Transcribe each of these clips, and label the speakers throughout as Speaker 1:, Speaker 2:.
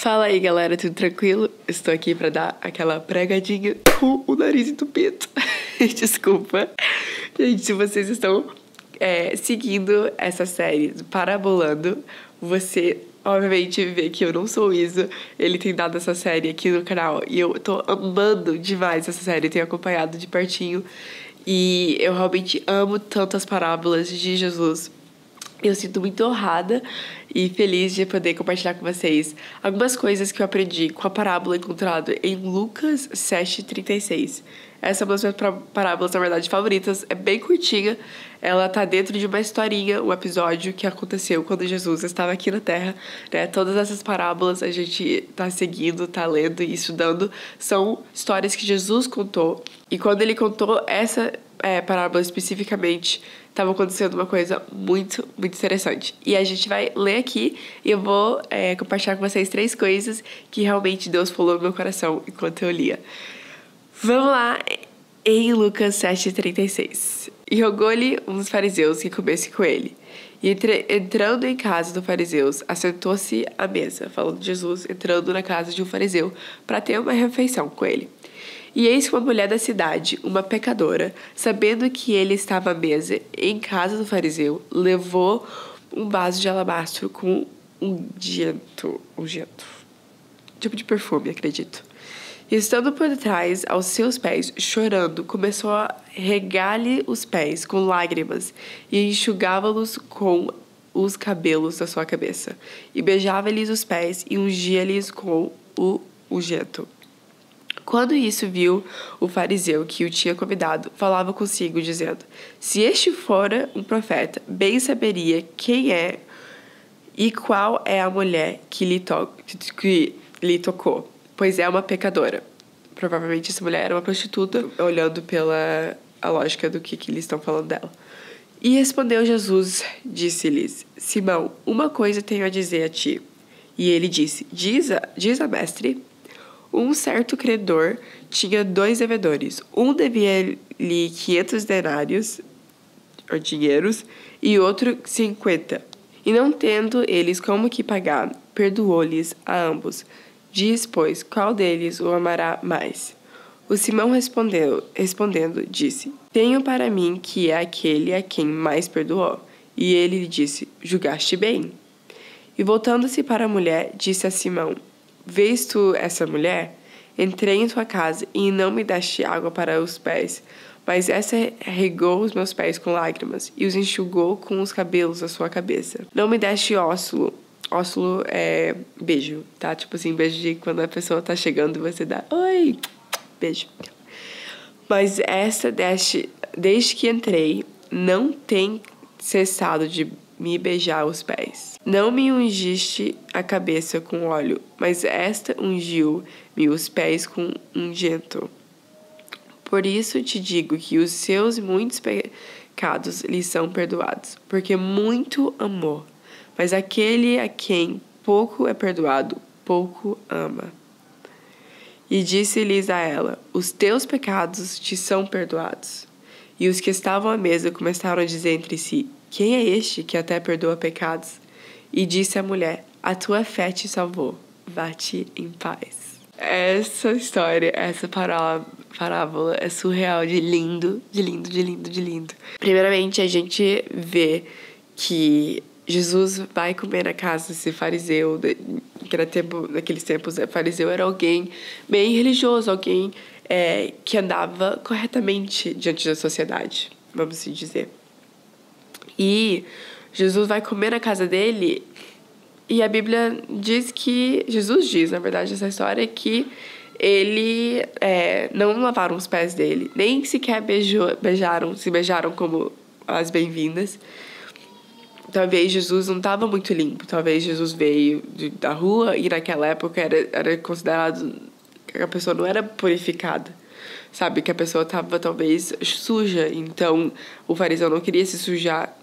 Speaker 1: Fala aí, galera, tudo tranquilo? Estou aqui pra dar aquela pregadinha com o nariz entupido. Desculpa. Gente, se vocês estão seguindo essa série do Parabolando, você obviamente vê que eu não sou o Isa. Ele tem dado essa série aqui no canal e eu tô amando demais essa série, tenho acompanhado de pertinho. E eu realmente amo tanto as parábolas de Jesus. Eu sinto muito honrada e feliz de poder compartilhar com vocês algumas coisas que eu aprendi com a parábola encontrada em Lucas 7,36. Essa é uma das minhas parábolas, na verdade, favoritas. É bem curtinha. Ela tá dentro de uma historinha, um episódio que aconteceu quando Jesus estava aqui na Terra, né? Todas essas parábolas a gente tá seguindo, tá lendo e estudando. São histórias que Jesus contou. E quando ele contou essa parábola especificamente, estava acontecendo uma coisa muito, muito interessante. E a gente vai ler aqui e eu vou compartilhar com vocês 3 coisas que realmente Deus falou no meu coração enquanto eu lia. Vamos lá, em Lucas 7,36. E rogou-lhe um dos fariseus que comesse com ele. E entrando em casa do fariseus, assentou-se à mesa, falando de Jesus entrando na casa de um fariseu para ter uma refeição com ele. E eis que uma mulher da cidade, uma pecadora, sabendo que ele estava à mesa em casa do fariseu, levou um vaso de alabastro com ungento, tipo de perfume, acredito. E estando por trás, aos seus pés, chorando, começou a regar-lhe os pés com lágrimas e enxugava-los com os cabelos da sua cabeça. E beijava-lhes os pés e ungia-lhes com o ungento. Quando isso viu, o fariseu que o tinha convidado falava consigo, dizendo: se este fora um profeta, bem saberia quem é e qual é a mulher que lhe tocou, pois é uma pecadora. Provavelmente essa mulher era uma prostituta, olhando pela a lógica do que eles estão falando dela. E respondeu Jesus, disse-lhes: Simão, uma coisa tenho a dizer a ti. E ele disse: diz a mestre. Um certo credor tinha 2 devedores. Um devia-lhe 500 denários, ou dinheiros, e outro 50. E não tendo eles como que pagar, perdoou-lhes a ambos. Diz, pois, qual deles o amará mais? O Simão respondendo, disse: tenho para mim que é aquele a quem mais perdoou. E ele lhe disse: julgaste bem. E voltando-se para a mulher, disse a Simão: vês tu essa mulher? Entrei em tua casa e não me deste água para os pés, mas essa regou os meus pés com lágrimas e os enxugou com os cabelos da sua cabeça. Não me deste ósculo. Ósculo é beijo, tá? Tipo assim, beijo de quando a pessoa tá chegando e você dá oi, beijo. Mas essa desde que entrei, não tem cessado de me beijar os pés. Não me ungiste a cabeça com óleo, mas esta ungiu-me os pés com ungento. Por isso te digo que os seus muitos pecados lhe são perdoados, porque muito amou. Mas aquele a quem pouco é perdoado, pouco ama. E disse-lhes a ela: os teus pecados te são perdoados. E os que estavam à mesa começaram a dizer entre si: quem é este que até perdoa pecados? E disse a mulher: a tua fé te salvou, vá-te em paz. Essa história, essa parábola é surreal de lindo, de lindo, de lindo, de lindo. Primeiramente, a gente vê que Jesus vai comer na casa desse fariseu, que naqueles tempos, fariseu era alguém bem religioso, alguém que andava corretamente diante da sociedade, vamos assim dizer. E Jesus vai comer na casa dele e a Bíblia diz que... Jesus diz, na verdade, essa história, que ele não lavaram os pés dele, nem sequer se beijaram como as bem-vindas. Talvez Jesus não estava muito limpo, talvez Jesus veio da rua e naquela época era considerado que a pessoa não era purificada, sabe? Que a pessoa estava talvez suja, então o fariseu não queria se sujar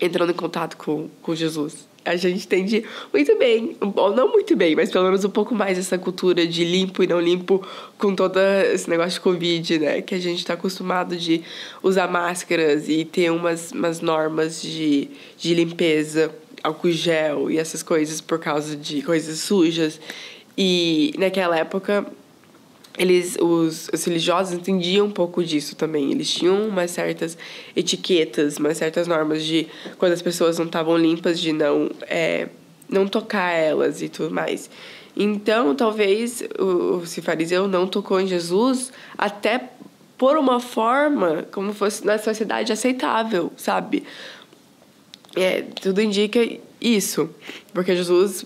Speaker 1: entrando em contato com Jesus. A gente entende muito bem, ou não muito bem, mas pelo menos um pouco mais essa cultura de limpo e não limpo com todo esse negócio de Covid, né? Que a gente tá acostumado de usar máscaras e ter umas normas de limpeza álcool gel e essas coisas por causa de coisas sujas. E naquela época, os religiosos entendiam um pouco disso também. Eles tinham umas certas etiquetas, umas certas normas de quando as pessoas não estavam limpas, de não tocar elas e tudo mais. Então, talvez esse fariseu não tocou em Jesus até por uma forma como fosse na sociedade aceitável, sabe? Tudo indica isso, porque Jesus...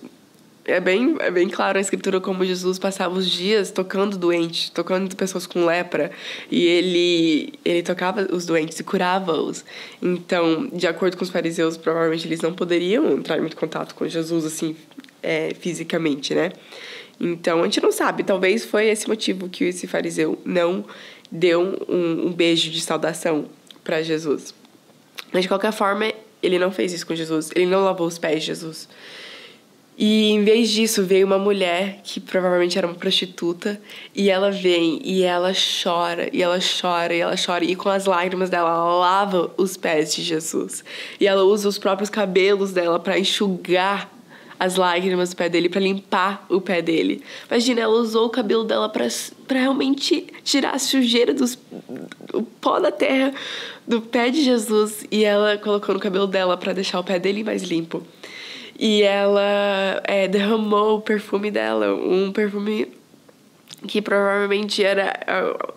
Speaker 1: É bem claro na escritura como Jesus passava os dias tocando doentes, tocando pessoas com lepra. E ele tocava os doentes e curava-os. Então, de acordo com os fariseus, provavelmente eles não poderiam entrar em muito contato com Jesus, assim, fisicamente, né? Então, a gente não sabe. Talvez foi esse motivo que esse fariseu não deu um beijo de saudação para Jesus. Mas, de qualquer forma, ele não fez isso com Jesus. Ele não lavou os pés de Jesus. E em vez disso veio uma mulher que provavelmente era uma prostituta, e ela vem e ela chora, e ela chora, e ela chora, e com as lágrimas dela ela lava os pés de Jesus. E ela usa os próprios cabelos dela para enxugar as lágrimas do pé dele, para limpar o pé dele. Imagina, ela usou o cabelo dela para realmente tirar a sujeira o pó da terra do pé de Jesus, e ela colocou no cabelo dela para deixar o pé dele mais limpo. E ela derramou o perfume dela, um perfume que provavelmente era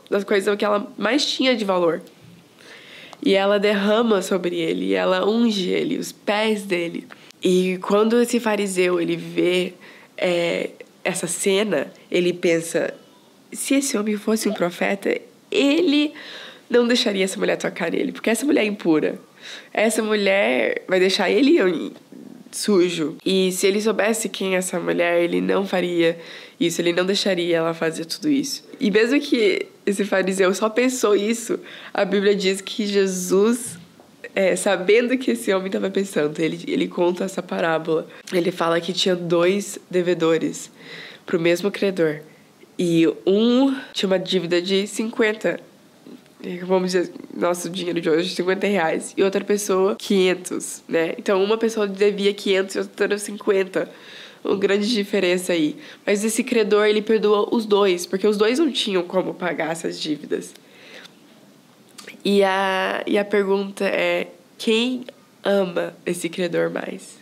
Speaker 1: das coisas que ela mais tinha de valor. E ela derrama sobre ele, e ela unge ele, os pés dele. E quando esse fariseu ele vê essa cena, ele pensa, se esse homem fosse um profeta, ele não deixaria essa mulher tocar nele, porque essa mulher é impura. Essa mulher vai deixar ele sujo. E se ele soubesse quem é essa mulher, ele não faria isso, ele não deixaria ela fazer tudo isso. E mesmo que esse fariseu só pensou isso, a Bíblia diz que Jesus, sabendo que esse homem estava pensando, ele conta essa parábola. Ele fala que tinha 2 devedores pro mesmo credor. E um tinha uma dívida de 50, vamos dizer, nosso dinheiro de hoje, R$50, e outra pessoa, 500, né? Então, uma pessoa devia 500 e outra 50. Uma grande diferença aí. Mas esse credor, ele perdoou os 2, porque os 2 não tinham como pagar essas dívidas. E a pergunta é, quem ama esse credor mais?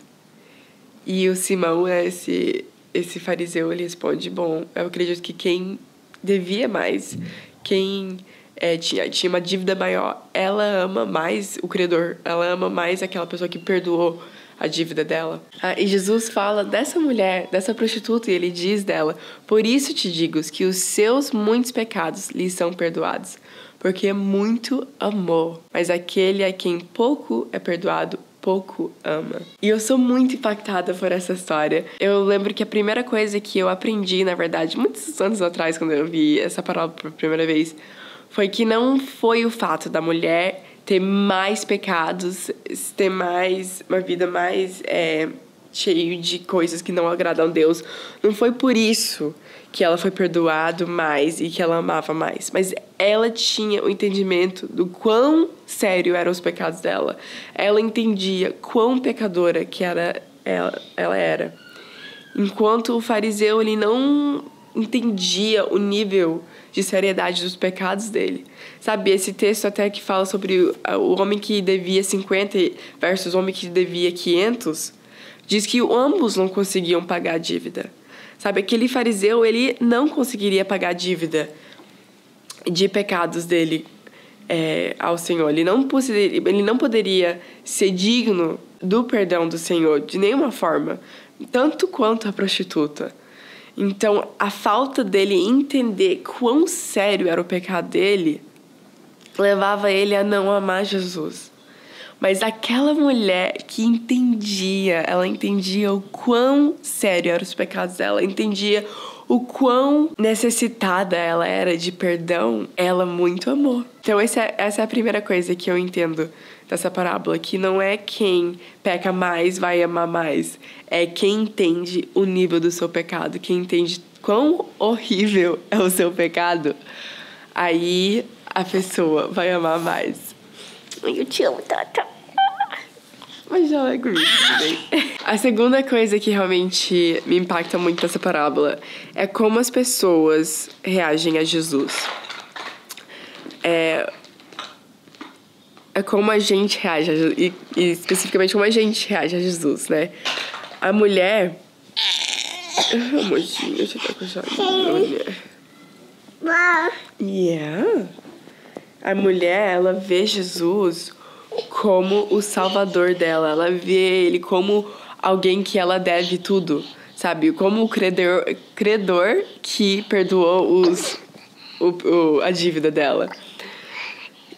Speaker 1: E o Simão, esse fariseu, ele responde, bom, eu acredito que quem devia mais, quem... tinha uma dívida maior, ela ama mais o credor, ela ama mais aquela pessoa que perdoou a dívida dela. E Jesus fala dessa mulher, dessa prostituta, e ele diz dela, por isso te digo que os seus muitos pecados lhe são perdoados, porque muito amou, mas aquele a quem pouco é perdoado, pouco ama. E eu sou muito impactada por essa história. Eu lembro que a primeira coisa que eu aprendi, na verdade, muitos anos atrás, quando eu vi essa parábola pela primeira vez, foi que não foi o fato da mulher ter mais pecados, ter uma vida mais cheia de coisas que não agradam a Deus. Não foi por isso que ela foi perdoada mais e que ela amava mais. Mas ela tinha o entendimento do quão sério eram os pecados dela. Ela entendia quão pecadora que ela era. Enquanto o fariseu, ele não entendia o nível de seriedade dos pecados dele. Sabe, esse texto até que fala sobre o homem que devia 50 versus o homem que devia 500, diz que ambos não conseguiam pagar a dívida. Sabe, aquele fariseu, ele não conseguiria pagar a dívida de pecados dele ao Senhor. Ele não poderia ser digno do perdão do Senhor de nenhuma forma, tanto quanto a prostituta. Então, a falta dele entender quão sério era o pecado dele levava ele a não amar Jesus. Mas aquela mulher que ela entendia o quão sério eram os pecados dela, entendia o quão necessitada ela era de perdão, ela muito amou. Então, essa é a primeira coisa que eu entendo dessa parábola, que não é quem peca mais vai amar mais, é quem entende o nível do seu pecado, quem entende quão horrível é o seu pecado, aí a pessoa vai amar mais. Eu te amo, Tata. Mas já é comigo também. A segunda coisa que realmente me impacta muito nessa parábola é como as pessoas reagem a Jesus. É como a gente reage a Jesus, e especificamente como a gente reage a Jesus, né? A mulher... Amorzinho, deixa eu dar com a chave. Yeah. A mulher, ela vê Jesus como o salvador dela. Ela vê ele como alguém que ela deve tudo, sabe? Como o credor que perdoou a dívida dela.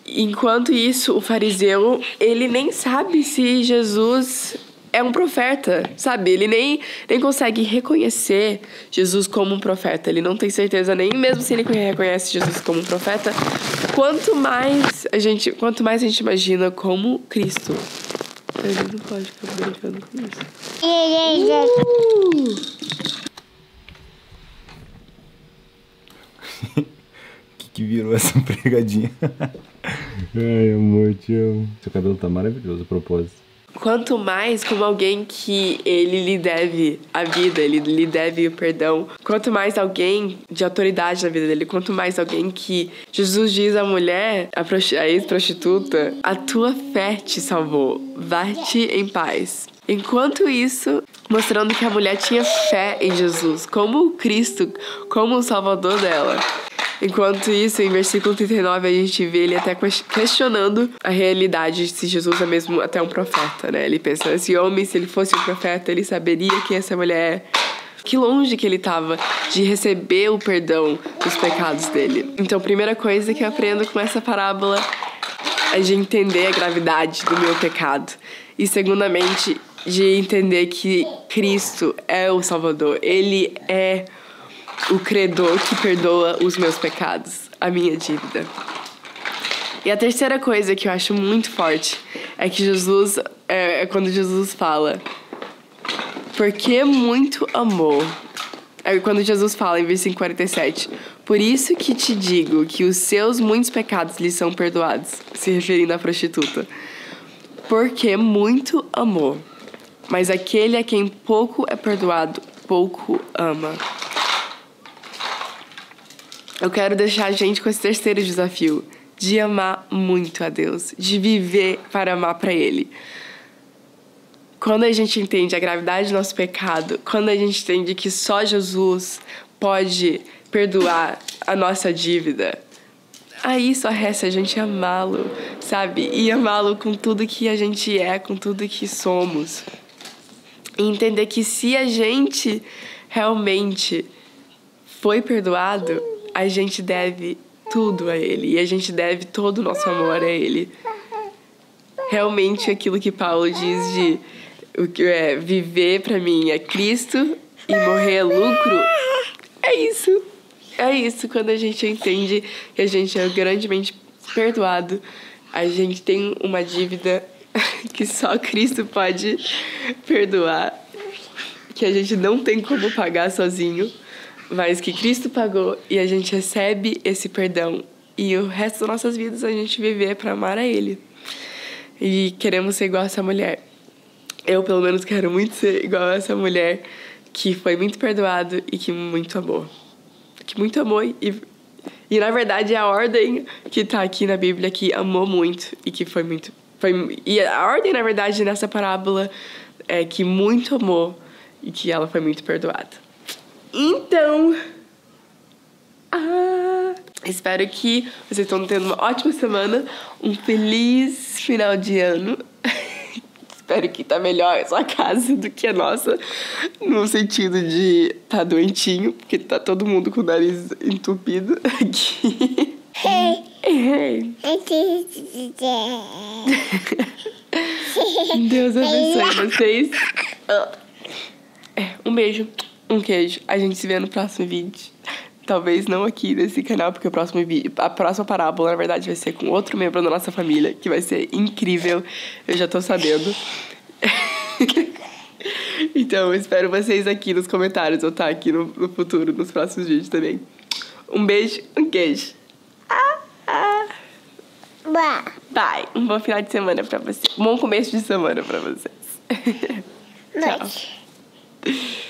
Speaker 1: Enquanto isso, o fariseu, ele nem sabe se Jesus é um profeta, sabe? Ele nem consegue reconhecer Jesus como um profeta. Ele não tem certeza, nem mesmo se ele reconhece Jesus como um profeta, quanto mais a gente imagina como Cristo. A gente não pode ficar brincando com isso.
Speaker 2: Que virou essa pregadinha? Ai, amor, te amo. Seu cabelo tá maravilhoso, a propósito.
Speaker 1: Quanto mais como alguém que ele lhe deve a vida, ele lhe deve o perdão. Quanto mais alguém de autoridade na vida dele. Quanto mais alguém que Jesus diz à mulher, a ex-prostituta, a tua fé te salvou, vai-te em paz. Enquanto isso, mostrando que a mulher tinha fé em Jesus, como Cristo, como o salvador dela. Enquanto isso, em versículo 39, a gente vê ele até questionando a realidade se Jesus é mesmo até um profeta, né? Ele pensa, esse homem, se ele fosse um profeta, ele saberia quem essa mulher é. Que longe que ele estava de receber o perdão dos pecados dele. Então, a primeira coisa que eu aprendo com essa parábola é de entender a gravidade do meu pecado. E, segundamente, de entender que Cristo é o Salvador. Ele é o credor que perdoa os meus pecados, a minha dívida. E a terceira coisa que eu acho muito forte é que Jesus, quando Jesus fala, porque muito amou. É quando Jesus fala em versículo 47, por isso que te digo que os seus muitos pecados lhe são perdoados, se referindo à prostituta. Porque muito amou, mas aquele a quem pouco é perdoado, pouco ama. Eu quero deixar a gente com esse terceiro desafio, de amar muito a Deus, de viver para amar para Ele. Quando a gente entende a gravidade do nosso pecado, quando a gente entende que só Jesus pode perdoar a nossa dívida, aí só resta a gente amá-lo, sabe? E amá-lo com tudo que a gente é, com tudo que somos. E entender que se a gente realmente foi perdoado, a gente deve tudo a Ele. E a gente deve todo o nosso amor a Ele. Realmente aquilo que Paulo diz de viver pra mim é Cristo e morrer é lucro. É isso. É isso. Quando a gente entende que a gente é grandemente perdoado, a gente tem uma dívida que só Cristo pode perdoar, que a gente não tem como pagar sozinho, mas que Cristo pagou e a gente recebe esse perdão. E o resto das nossas vidas a gente viver para amar a Ele. E queremos ser igual a essa mulher. Eu, pelo menos, quero muito ser igual a essa mulher que foi muito perdoado e que muito amou. Que muito amou e na verdade, é a ordem que tá aqui na Bíblia que amou muito e que foi muito... E a ordem, na verdade, nessa parábola é que muito amou e que ela foi muito perdoada. Então, espero que vocês estão tendo uma ótima semana, um feliz final de ano. Espero que tá melhor a sua casa do que a nossa, no sentido de tá doentinho, porque tá todo mundo com o nariz entupido aqui. Deus abençoe vocês. Um beijo, um queijo. A gente se vê no próximo vídeo. Talvez não aqui nesse canal, porque a próxima parábola, na verdade, vai ser com outro membro da nossa família, que vai ser incrível. Eu já tô sabendo. Então, eu espero vocês aqui nos comentários, ou tá aqui no futuro, nos próximos vídeos também. Um beijo, um queijo. Bye. Um bom final de semana pra você. Um bom começo de semana pra vocês.
Speaker 3: Noite.
Speaker 1: Tchau.